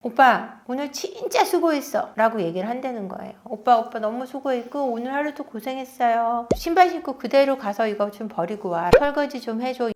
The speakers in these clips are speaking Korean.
오빠 오늘 진짜 수고했어 라고 얘기를 한다는 거예요. 오빠 너무 수고했고 오늘 하루도 고생했어요. 신발 신고 그대로 가서 이거 좀 버리고 와. 설거지 좀 해줘.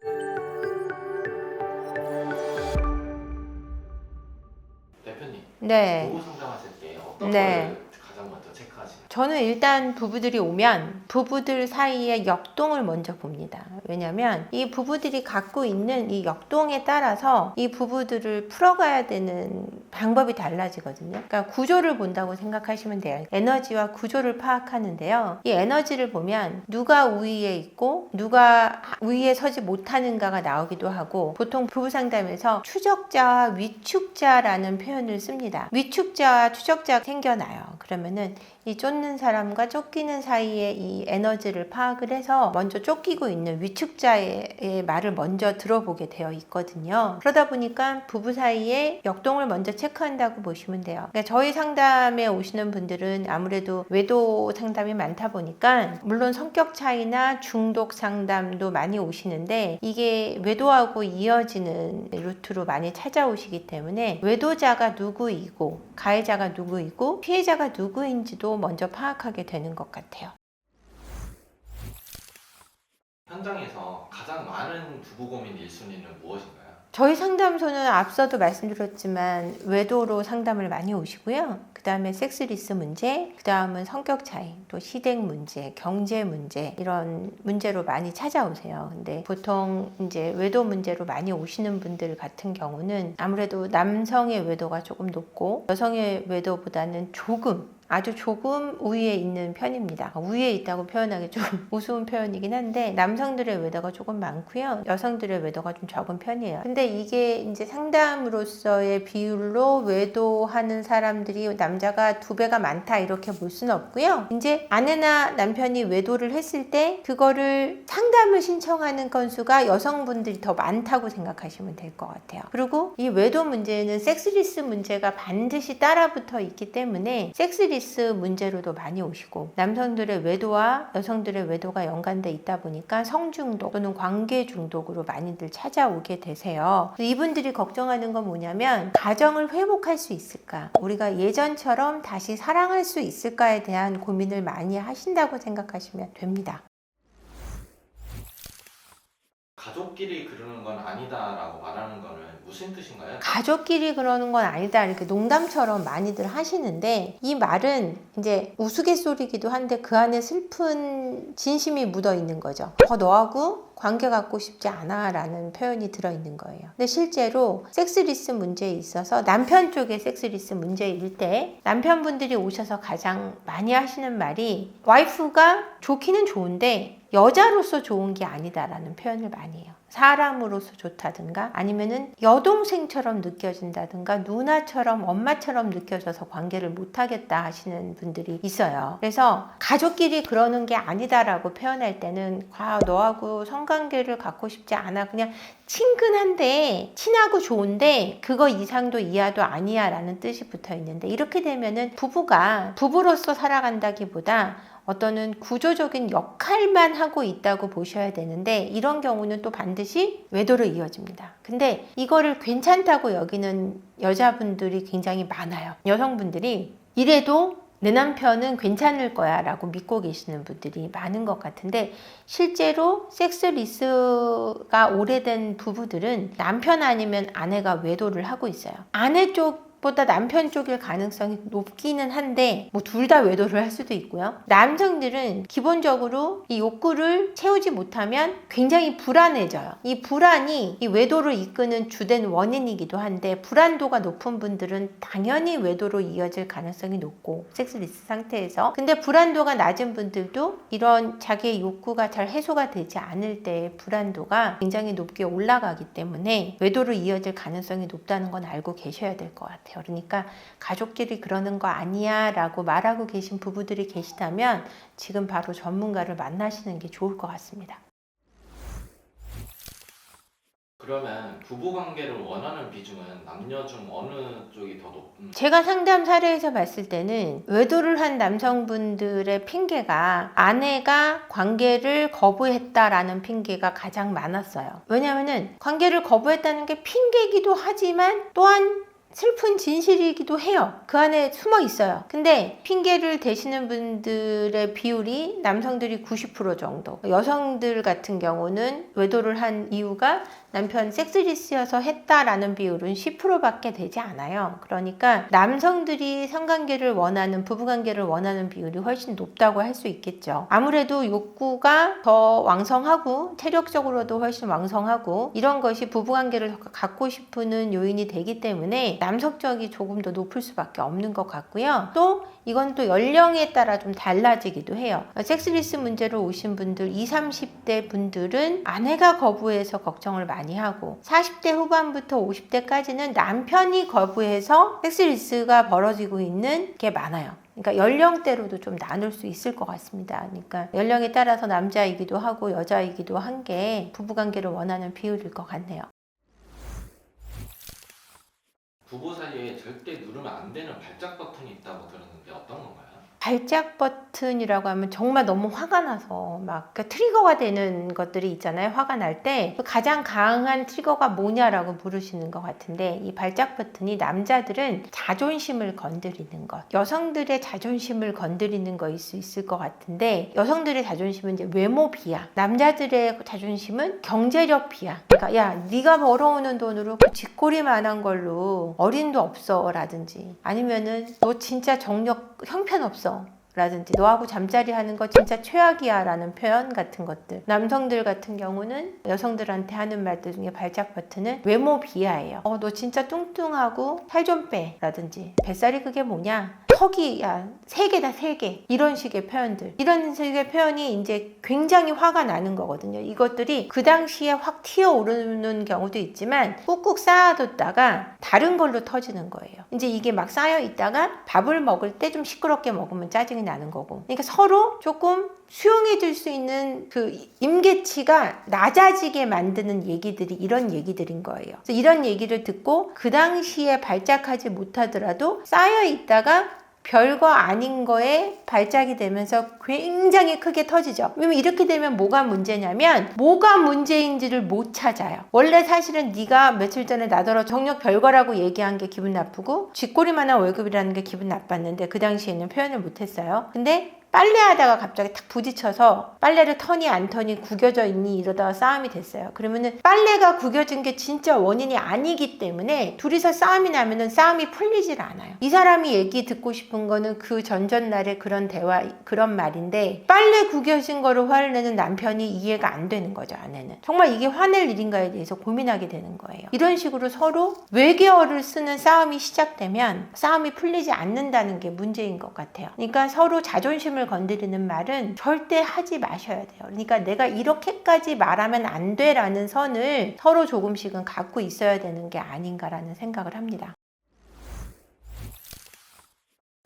대표님, 네. 부부 상담하실 때 어떤 네. 걸 가장 먼저 체크하시나요? 저는 일단 부부들이 오면 부부들 사이의 역동을 먼저 봅니다. 왜냐면 이 부부들이 갖고 있는 이 역동에 따라서 이 부부들을 풀어가야 되는 방법이 달라지거든요. 그러니까 구조를 본다고 생각하시면 돼요. 에너지와 구조를 파악하는데요. 이 에너지를 보면 누가 우위에 있고 누가 우위에 서지 못하는가가 나오기도 하고, 보통 부부 상담에서 추적자와 위축자라는 표현을 씁니다. 위축자와 추적자가 생겨나요. 그러면은 이 쫓는 사람과 쫓기는 사이에 이 에너지를 파악을 해서 먼저 쫓기고 있는 위축자의 말을 먼저 들어보게 되어 있거든요. 그러다 보니까 부부 사이에 역동을 먼저 체크한다고 보시면 돼요. 그러니까 저희 상담에 오시는 분들은 아무래도 외도 상담이 많다 보니까 물론 성격 차이나 중독 상담도 많이 오시는데, 이게 외도하고 이어지는 루트로 많이 찾아오시기 때문에 외도자가 누구이고 가해자가 누구이고 피해자가 누구인지도 먼저 파악하게 되는 것 같아요. 현장에서 가장 많은 부부 고민 1순위는 무엇인가요? 저희 상담소는 앞서도 말씀드렸지만 외도로 상담을 많이 오시고요. 그 다음에 섹스리스 문제, 그 다음은 성격 차이, 또 시댁 문제, 경제 문제, 이런 문제로 많이 찾아오세요. 근데 보통 이제 외도 문제로 많이 오시는 분들 같은 경우는 아무래도 남성의 외도가 조금 높고 여성의 외도보다는 아주 조금 우위에 있는 편입니다. 우위에 있다고 표현하기 좀 우스운 표현이긴 한데, 남성들의 외도가 조금 많고요. 여성들의 외도가 좀 적은 편이에요. 근데 이게 이제 상담으로서의 비율로 외도하는 사람들이 남자가 2배가 많다 이렇게 볼 수는 없고요. 이제 아내나 남편이 외도를 했을 때 그거를 상담을 신청하는 건수가 여성분들이 더 많다고 생각하시면 될 것 같아요. 그리고 이 외도 문제는 섹스리스 문제가 반드시 따라붙어 있기 때문에 섹스리스 문제로도 많이 오시고, 남성들의 외도와 여성들의 외도가 연관돼 있다 보니까 성중독 또는 관계 중독으로 많이들 찾아오게 되세요. 이분들이 걱정하는 건 뭐냐면, 가정을 회복할 수 있을까? 우리가 예전처럼 다시 사랑할 수 있을까에 대한 고민을 많이 하신다고 생각하시면 됩니다. 가족끼리 그러는 건 아니다라고 말하는 거는 무슨 뜻인가요? 가족끼리 그러는 건 아니다 이렇게 농담처럼 많이들 하시는데, 이 말은 이제 우스갯소리기도 한데 그 안에 슬픈 진심이 묻어 있는 거죠. 너하고 관계 갖고 싶지 않아 라는 표현이 들어있는 거예요. 근데 실제로 섹스리스 문제에 있어서 남편 쪽의 섹스리스 문제일 때 남편분들이 오셔서 가장 많이 하시는 말이, 와이프가 좋기는 좋은데 여자로서 좋은 게 아니다라는 표현을 많이 해요. 사람으로서 좋다든가 아니면은 여동생처럼 느껴진다든가 누나처럼 엄마처럼 느껴져서 관계를 못하겠다 하시는 분들이 있어요. 그래서 가족끼리 그러는 게 아니다라고 표현할 때는 너하고 성관계를 갖고 싶지 않아, 그냥 친근한데 친하고 좋은데 그거 이상도 이하도 아니야 라는 뜻이 붙어 있는데, 이렇게 되면은 부부가 부부로서 살아간다기보다 어떤 구조적인 역할만 하고 있다고 보셔야 되는데, 이런 경우는 또 반드시 외도로 이어집니다. 근데 이거를 괜찮다고 여기는 여자분들이 굉장히 많아요. 여성분들이 이래도 내 남편은 괜찮을 거야 라고 믿고 계시는 분들이 많은 것 같은데, 실제로 섹스리스가 오래된 부부들은 남편 아니면 아내가 외도를 하고 있어요. 아내 쪽보다 남편 쪽일 가능성이 높기는 한데, 둘 다 외도를 할 수도 있고요. 남성들은 기본적으로 이 욕구를 채우지 못하면 굉장히 불안해져요. 이 불안이 이 외도를 이끄는 주된 원인이기도 한데, 불안도가 높은 분들은 당연히 외도로 이어질 가능성이 높고, 섹스리스 상태에서. 근데 불안도가 낮은 분들도 이런 자기의 욕구가 잘 해소가 되지 않을 때의 불안도가 굉장히 높게 올라가기 때문에 외도로 이어질 가능성이 높다는 건 알고 계셔야 될 것 같아요. 그러니까 가족끼리 그러는 거 아니야 라고 말하고 계신 부부들이 계시다면 지금 바로 전문가를 만나시는 게 좋을 것 같습니다. 그러면 부부관계를 원하는 비중은 남녀 중 어느 쪽이 더 높은? 제가 상담 사례에서 봤을 때는 외도를 한 남성분들의 핑계가 아내가 관계를 거부했다라는 핑계가 가장 많았어요. 왜냐하면 관계를 거부했다는 게 핑계이기도 하지만 또한 슬픈 진실이기도 해요. 그 안에 숨어 있어요. 근데 핑계를 대시는 분들의 비율이 남성들이 90% 정도, 여성들 같은 경우는 외도를 한 이유가 남편 섹스리스여서 했다라는 비율은 10%밖에 되지 않아요. 그러니까 남성들이 성관계를 원하는, 부부관계를 원하는 비율이 훨씬 높다고 할 수 있겠죠. 아무래도 욕구가 더 왕성하고 체력적으로도 훨씬 왕성하고 이런 것이 부부관계를 갖고 싶은 요인이 되기 때문에 남성적이 조금 더 높을 수밖에 없는 것 같고요. 또 이건 또 연령에 따라 좀 달라지기도 해요. 섹스리스 문제로 오신 분들, 20, 30대 분들은 아내가 거부해서 걱정을 많이 하고 40대 후반부터 50대까지는 남편이 거부해서 섹스리스가 벌어지고 있는 게 많아요. 그러니까 연령대로도 좀 나눌 수 있을 것 같습니다. 그러니까 연령에 따라서 남자이기도 하고 여자이기도 한 게 부부관계를 원하는 비율일 것 같네요. 부부 사이에 절대 누르면 안 되는 발작 버튼이 있다고 들었는데 어떤 건가요? 발작 버튼이라고 하면 정말 너무 화가 나서 막 트리거가 되는 것들이 있잖아요. 화가 날 때 가장 강한 트리거가 뭐냐라고 물으시는 것 같은데, 이 발작 버튼이 남자들은 자존심을 건드리는 것, 여성들의 자존심을 건드리는 거일 수 있을 것 같은데, 여성들의 자존심은 이제 외모 비하, 남자들의 자존심은 경제력 비하. 그러니까 야, 네가 벌어오는 돈으로 그 쥐꼬리만한 걸로 어린도 없어 라든지, 아니면은 너 진짜 정력 형편없어 라든지, 너하고 잠자리 하는 거 진짜 최악이야 라는 표현 같은 것들. 남성들 같은 경우는 여성들한테 하는 말들 중에 발작 버튼은 외모 비하예요. 너 진짜 뚱뚱하고 살 좀 빼 라든지, 뱃살이 그게 뭐냐, 턱이 야 3개다 3개, 이런 식의 표현들, 이런 식의 표현이 이제 굉장히 화가 나는 거거든요. 이것들이 그 당시에 확 튀어오르는 경우도 있지만 꾹꾹 쌓아뒀다가 다른 걸로 터지는 거예요. 이제 이게 막 쌓여 있다가 밥을 먹을 때 좀 시끄럽게 먹으면 짜증이 나는 거고, 그러니까 서로 조금 수용해 줄 수 있는 그 임계치가 낮아지게 만드는 얘기들이 이런 얘기들인 거예요. 그래서 이런 얘기를 듣고 그 당시에 발작하지 못하더라도 쌓여 있다가 별거 아닌 거에 발작이 되면서 굉장히 크게 터지죠. 왜냐면 이렇게 되면 뭐가 문제냐면, 뭐가 문제인지를 못 찾아요. 원래 사실은 네가 며칠 전에 나더러 정력 별거라고 얘기한 게 기분 나쁘고 쥐꼬리만한 월급이라는 게 기분 나빴는데 그 당시에는 표현을 못 했어요. 근데 빨래하다가 갑자기 탁 부딪혀서 빨래를 터니 안 터니 구겨져 있니 이러다가 싸움이 됐어요. 그러면은 빨래가 구겨진 게 진짜 원인이 아니기 때문에 둘이서 싸움이 나면은 싸움이 풀리질 않아요. 이 사람이 얘기 듣고 싶은 거는 그 전전날의 그런 대화, 그런 말인데, 빨래 구겨진 거를 화를 내는 남편이 이해가 안 되는 거죠. 아내는 정말 이게 화낼 일인가에 대해서 고민하게 되는 거예요. 이런 식으로 서로 외계어를 쓰는 싸움이 시작되면 싸움이 풀리지 않는다는 게 문제인 것 같아요. 그러니까 서로 자존심을 건드리는 말은 절대 하지 마셔야 돼요. 그러니까 내가 이렇게까지 말하면 안 돼라는 선을 서로 조금씩은 갖고 있어야 되는 게 아닌가라는 생각을 합니다.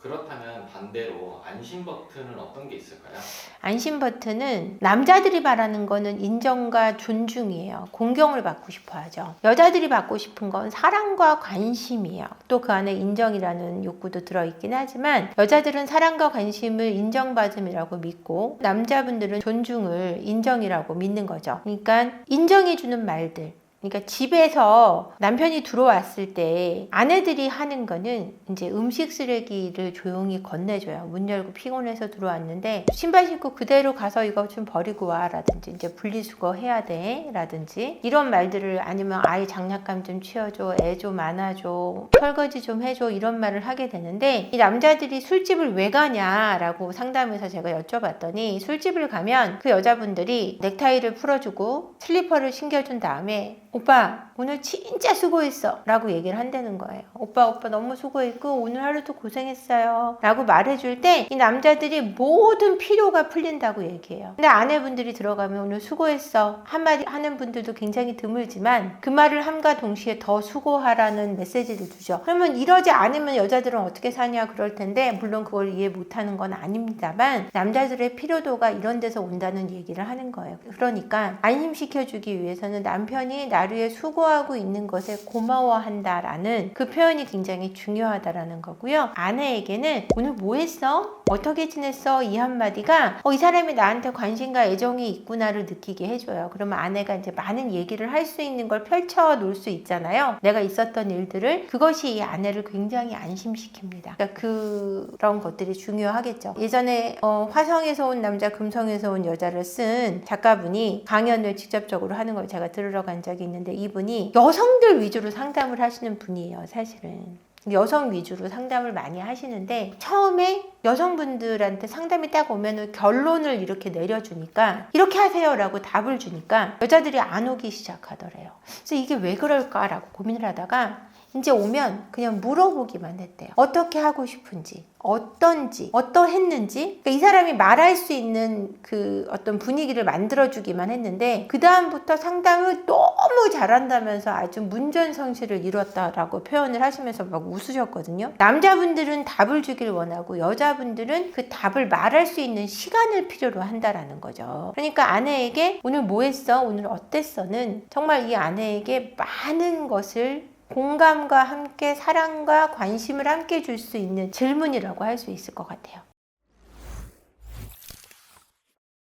그렇다면 반대로 안심 버튼은 어떤 게 있을까요? 안심 버튼은 남자들이 바라는 거는 인정과 존중이에요. 공경을 받고 싶어 하죠. 여자들이 받고 싶은 건 사랑과 관심이에요. 또 그 안에 인정이라는 욕구도 들어있긴 하지만, 여자들은 사랑과 관심을 인정받음이라고 믿고 남자분들은 존중을 인정이라고 믿는 거죠. 그러니까 인정해주는 말들, 그러니까 집에서 남편이 들어왔을 때 아내들이 하는 거는 이제 음식 쓰레기를 조용히 건네줘요. 문 열고 피곤해서 들어왔는데 신발 신고 그대로 가서 이거 좀 버리고 와 라든지, 이제 분리수거 해야 돼 라든지, 이런 말들을, 아니면 아이 장난감 좀 치워줘, 애 좀 안아줘, 설거지 좀 해줘, 이런 말을 하게 되는데, 이 남자들이 술집을 왜 가냐라고 상담에서 제가 여쭤봤더니, 술집을 가면 그 여자분들이 넥타이를 풀어주고 슬리퍼를 신겨준 다음에 오빠 오늘 진짜 수고했어 라고 얘기를 한다는 거예요. 오빠 너무 수고했고 오늘 하루도 고생했어요 라고 말해줄 때 이 남자들이 모든 필요가 풀린다고 얘기해요. 근데 아내분들이 들어가면 오늘 수고했어 한마디 하는 분들도 굉장히 드물지만, 그 말을 함과 동시에 더 수고하라는 메시지를 주죠. 그러면 이러지 않으면 여자들은 어떻게 사냐 그럴 텐데, 물론 그걸 이해 못하는 건 아닙니다만 남자들의 필요도가 이런 데서 온다는 얘기를 하는 거예요. 그러니까 안심시켜주기 위해서는 남편이 나를 수고하고 있는 것에 고마워한다라는 그 표현이 굉장히 중요하다라는 거고요. 아내에게는 오늘 뭐 했어? 어떻게 지냈어? 이 한마디가 이 사람이 나한테 관심과 애정이 있구나를 느끼게 해줘요. 그러면 아내가 이제 많은 얘기를 할 수 있는 걸 펼쳐 놓을 수 있잖아요. 내가 있었던 일들을. 그것이 이 아내를 굉장히 안심시킵니다. 그러니까 그런 것들이 중요하겠죠. 예전에 화성에서 온 남자 금성에서 온 여자를 쓴 작가분이 강연을 직접적으로 하는 걸 제가 들으러 간 적이 있는데, 이분이 여성들 위주로 상담을 하시는 분이에요. 사실은 여성 위주로 상담을 많이 하시는데, 처음에 여성분들한테 상담이 딱 오면 결론을 이렇게 내려주니까 이렇게 하세요 라고 답을 주니까 여자들이 안 오기 시작하더래요. 그래서 이게 왜 그럴까라고 고민을 하다가 이제 오면 그냥 물어보기만 했대요. 어떻게 하고 싶은지, 어떤지, 어떠했는지. 그러니까 이 사람이 말할 수 있는 그 어떤 분위기를 만들어주기만 했는데, 그 다음부터 상담을 너무 잘한다면서 아주 문전성시를 이뤘다라고 표현을 하시면서 막 웃으셨거든요. 남자분들은 답을 주길 원하고 여자분들은 그 답을 말할 수 있는 시간을 필요로 한다라는 거죠. 그러니까 아내에게 오늘 뭐 했어? 오늘 어땠어?는 정말 이 아내에게 많은 것을 공감과 함께 사랑과 관심을 함께 줄 수 있는 질문이라고 할 수 있을 것 같아요.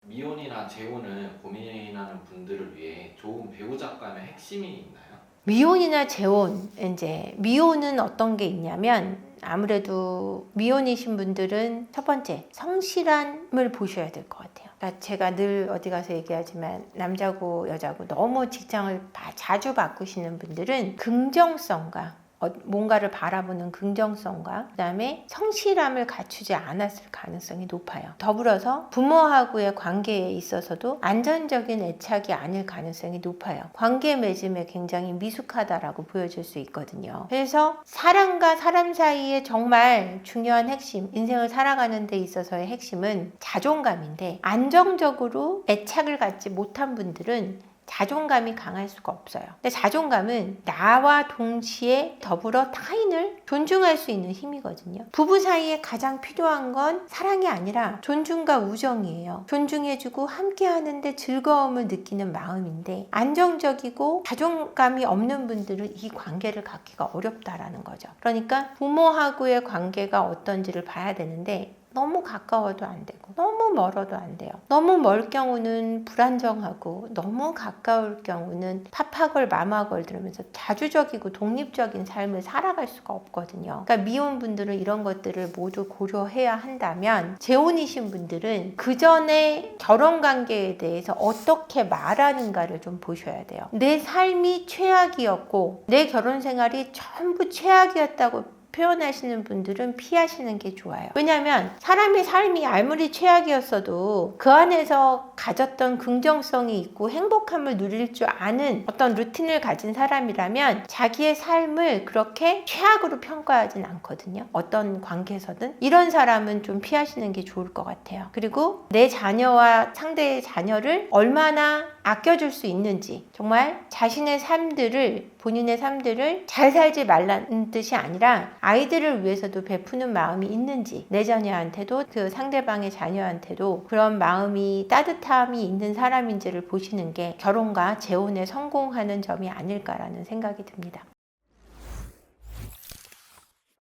미혼이나 재혼을 고민하는 분들을 위해 좋은 배우자감의 핵심이 있나요? 미혼이나 재혼, 이제 미혼은 어떤 게 있냐면, 아무래도 미혼이신 분들은 첫 번째 성실함을 보셔야 될 것 같아요. 그러니까 제가 늘 어디 가서 얘기하지만, 남자고 여자고 너무 직장을 자주 바꾸시는 분들은 긍정성과 뭔가를 바라보는 긍정성과 그다음에 성실함을 갖추지 않았을 가능성이 높아요. 더불어서 부모하고의 관계에 있어서도 안전적인 애착이 아닐 가능성이 높아요. 관계 맺음에 굉장히 미숙하다라고 보여질 수 있거든요. 그래서 사람과 사람 사이에 정말 중요한 핵심, 인생을 살아가는 데 있어서의 핵심은 자존감인데, 안정적으로 애착을 갖지 못한 분들은 자존감이 강할 수가 없어요. 근데 자존감은 나와 동시에 더불어 타인을 존중할 수 있는 힘이거든요. 부부 사이에 가장 필요한 건 사랑이 아니라 존중과 우정이에요. 존중해주고 함께 하는데 즐거움을 느끼는 마음인데, 안정적이고 자존감이 없는 분들은 이 관계를 갖기가 어렵다라는 거죠. 그러니까 부모하고의 관계가 어떤지를 봐야 되는데, 너무 가까워도 안 되고 너무 멀어도 안 돼요. 너무 멀 경우는 불안정하고, 너무 가까울 경우는 팝하걸 마마걸 들으면서 자주적이고 독립적인 삶을 살아갈 수가 없거든요. 그러니까 미혼분들은 이런 것들을 모두 고려해야 한다면, 재혼이신 분들은 그 전에 결혼관계에 대해서 어떻게 말하는가를 좀 보셔야 돼요. 내 삶이 최악이었고 내 결혼생활이 전부 최악이었다고 표현하시는 분들은 피하시는 게 좋아요. 왜냐하면 사람의 삶이 아무리 최악이었어도 그 안에서 가졌던 긍정성이 있고 행복함을 누릴 줄 아는 어떤 루틴을 가진 사람이라면 자기의 삶을 그렇게 최악으로 평가하진 않거든요. 어떤 관계에서든. 이런 사람은 좀 피하시는 게 좋을 것 같아요. 그리고 내 자녀와 상대의 자녀를 얼마나 아껴줄 수 있는지, 정말 자신의 삶들을, 본인의 삶들을 잘 살지 말라는 뜻이 아니라 아이들을 위해서도 베푸는 마음이 있는지, 내 자녀한테도 그 상대방의 자녀한테도 그런 마음이, 따뜻함이 있는 사람인지를 보시는 게 결혼과 재혼에 성공하는 점이 아닐까라는 생각이 듭니다.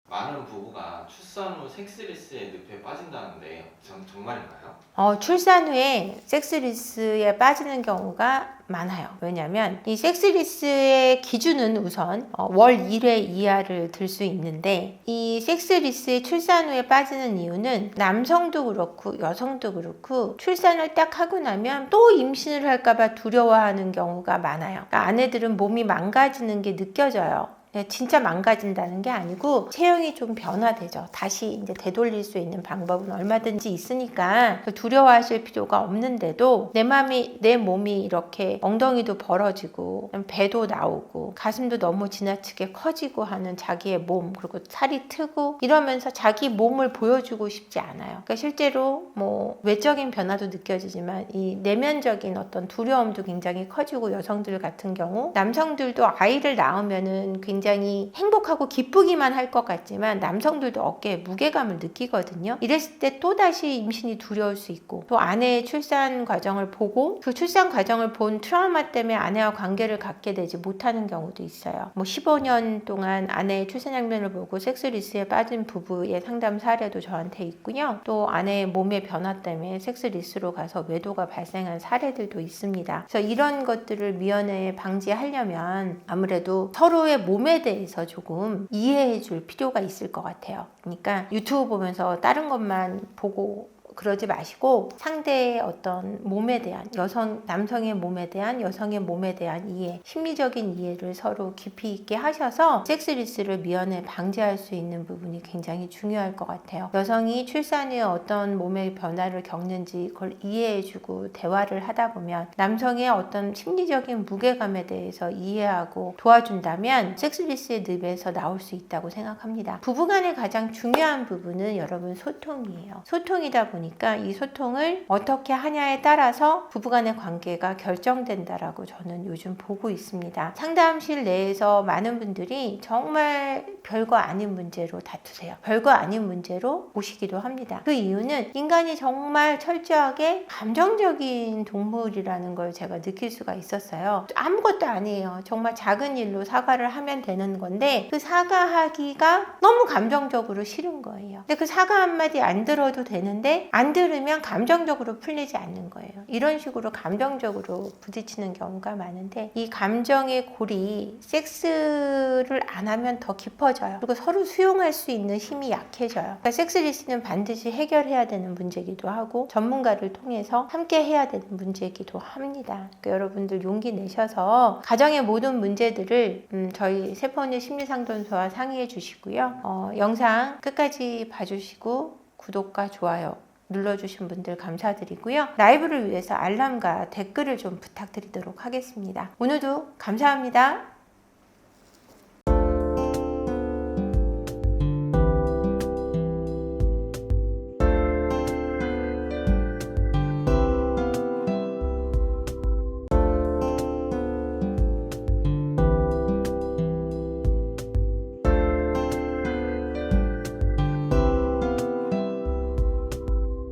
많은 부부가 출산 후 섹스리스의 늪에 빠진다는데 정말인가요? 출산 후에 섹스리스에 빠지는 경우가 많아요. 왜냐하면 이 섹스리스의 기준은 우선 월 1회 이하를 들 수 있는데, 이 섹스리스의 출산 후에 빠지는 이유는 남성도 그렇고 여성도 그렇고 출산을 딱 하고 나면 또 임신을 할까봐 두려워하는 경우가 많아요. 그러니까 아내들은 몸이 망가지는 게 느껴져요. 진짜 망가진다는 게 아니고 체형이 좀 변화되죠. 다시 이제 되돌릴 수 있는 방법은 얼마든지 있으니까 두려워하실 필요가 없는데도, 내 몸이 이렇게 엉덩이도 벌어지고 배도 나오고 가슴도 너무 지나치게 커지고 하는 자기의 몸, 그리고 살이 트고 이러면서 자기 몸을 보여주고 싶지 않아요. 그러니까 실제로 뭐 외적인 변화도 느껴지지만 이 내면적인 어떤 두려움도 굉장히 커지고, 여성들 같은 경우 남성들도 아이를 낳으면은 굉장히 굉장히 행복하고 기쁘기만 할 것 같지만 남성들도 어깨에 무게감을 느끼거든요. 이랬을 때 또다시 임신이 두려울 수 있고 또 아내의 출산 과정을 보고 그 출산 과정을 본 트라우마 때문에 아내와 관계를 갖게 되지 못하는 경우도 있어요. 15년 동안 아내의 출산 장면을 보고 섹스리스에 빠진 부부의 상담 사례도 저한테 있고요. 또 아내의 몸의 변화 때문에 섹스리스로 가서 외도가 발생한 사례들도 있습니다. 그래서 이런 것들을 미연에 방지하려면 아무래도 서로의 몸에 대해서 조금 이해해 줄 필요가 있을 것 같아요. 그러니까 유튜브 보면서 다른 것만 보고 그러지 마시고 상대의 어떤 몸에 대한 남성의 몸에 대한 여성의 몸에 대한 이해, 심리적인 이해를 서로 깊이 있게 하셔서 섹스리스를 미연에 방지할 수 있는 부분이 굉장히 중요할 것 같아요. 여성이 출산 후에 어떤 몸의 변화를 겪는지 그걸 이해해주고 대화를 하다 보면 남성의 어떤 심리적인 무게감에 대해서 이해하고 도와준다면 섹스리스의 늪에서 나올 수 있다고 생각합니다. 부부간의 가장 중요한 부분은 여러분 소통이에요. 소통이다 보니까 이 소통을 어떻게 하냐에 따라서 부부간의 관계가 결정된다라고 저는 요즘 보고 있습니다. 상담실 내에서 많은 분들이 정말 별거 아닌 문제로 다투세요. 별거 아닌 문제로 오시기도 합니다. 그 이유는 인간이 정말 철저하게 감정적인 동물이라는 걸 제가 느낄 수가 있었어요. 아무것도 아니에요. 정말 작은 일로 사과를 하면 되는 건데 그 사과하기가 너무 감정적으로 싫은 거예요. 근데 그 사과 한마디 안 들어도 되는데 안 들으면 감정적으로 풀리지 않는 거예요. 이런 식으로 감정적으로 부딪히는 경우가 많은데 이 감정의 골이 섹스를 안 하면 더 깊어져요. 그리고 서로 수용할 수 있는 힘이 약해져요. 그러니까 섹스리스는 반드시 해결해야 되는 문제이기도 하고 전문가를 통해서 함께 해야 되는 문제이기도 합니다. 그러니까 여러분들 용기 내셔서 가정의 모든 문제들을 저희 세포원의 심리상담소와 상의해 주시고요. 영상 끝까지 봐주시고 구독과 좋아요 눌러주신 분들 감사드리고요. 라이브를 위해서 알람과 댓글을 좀 부탁드리도록 하겠습니다. 오늘도 감사합니다.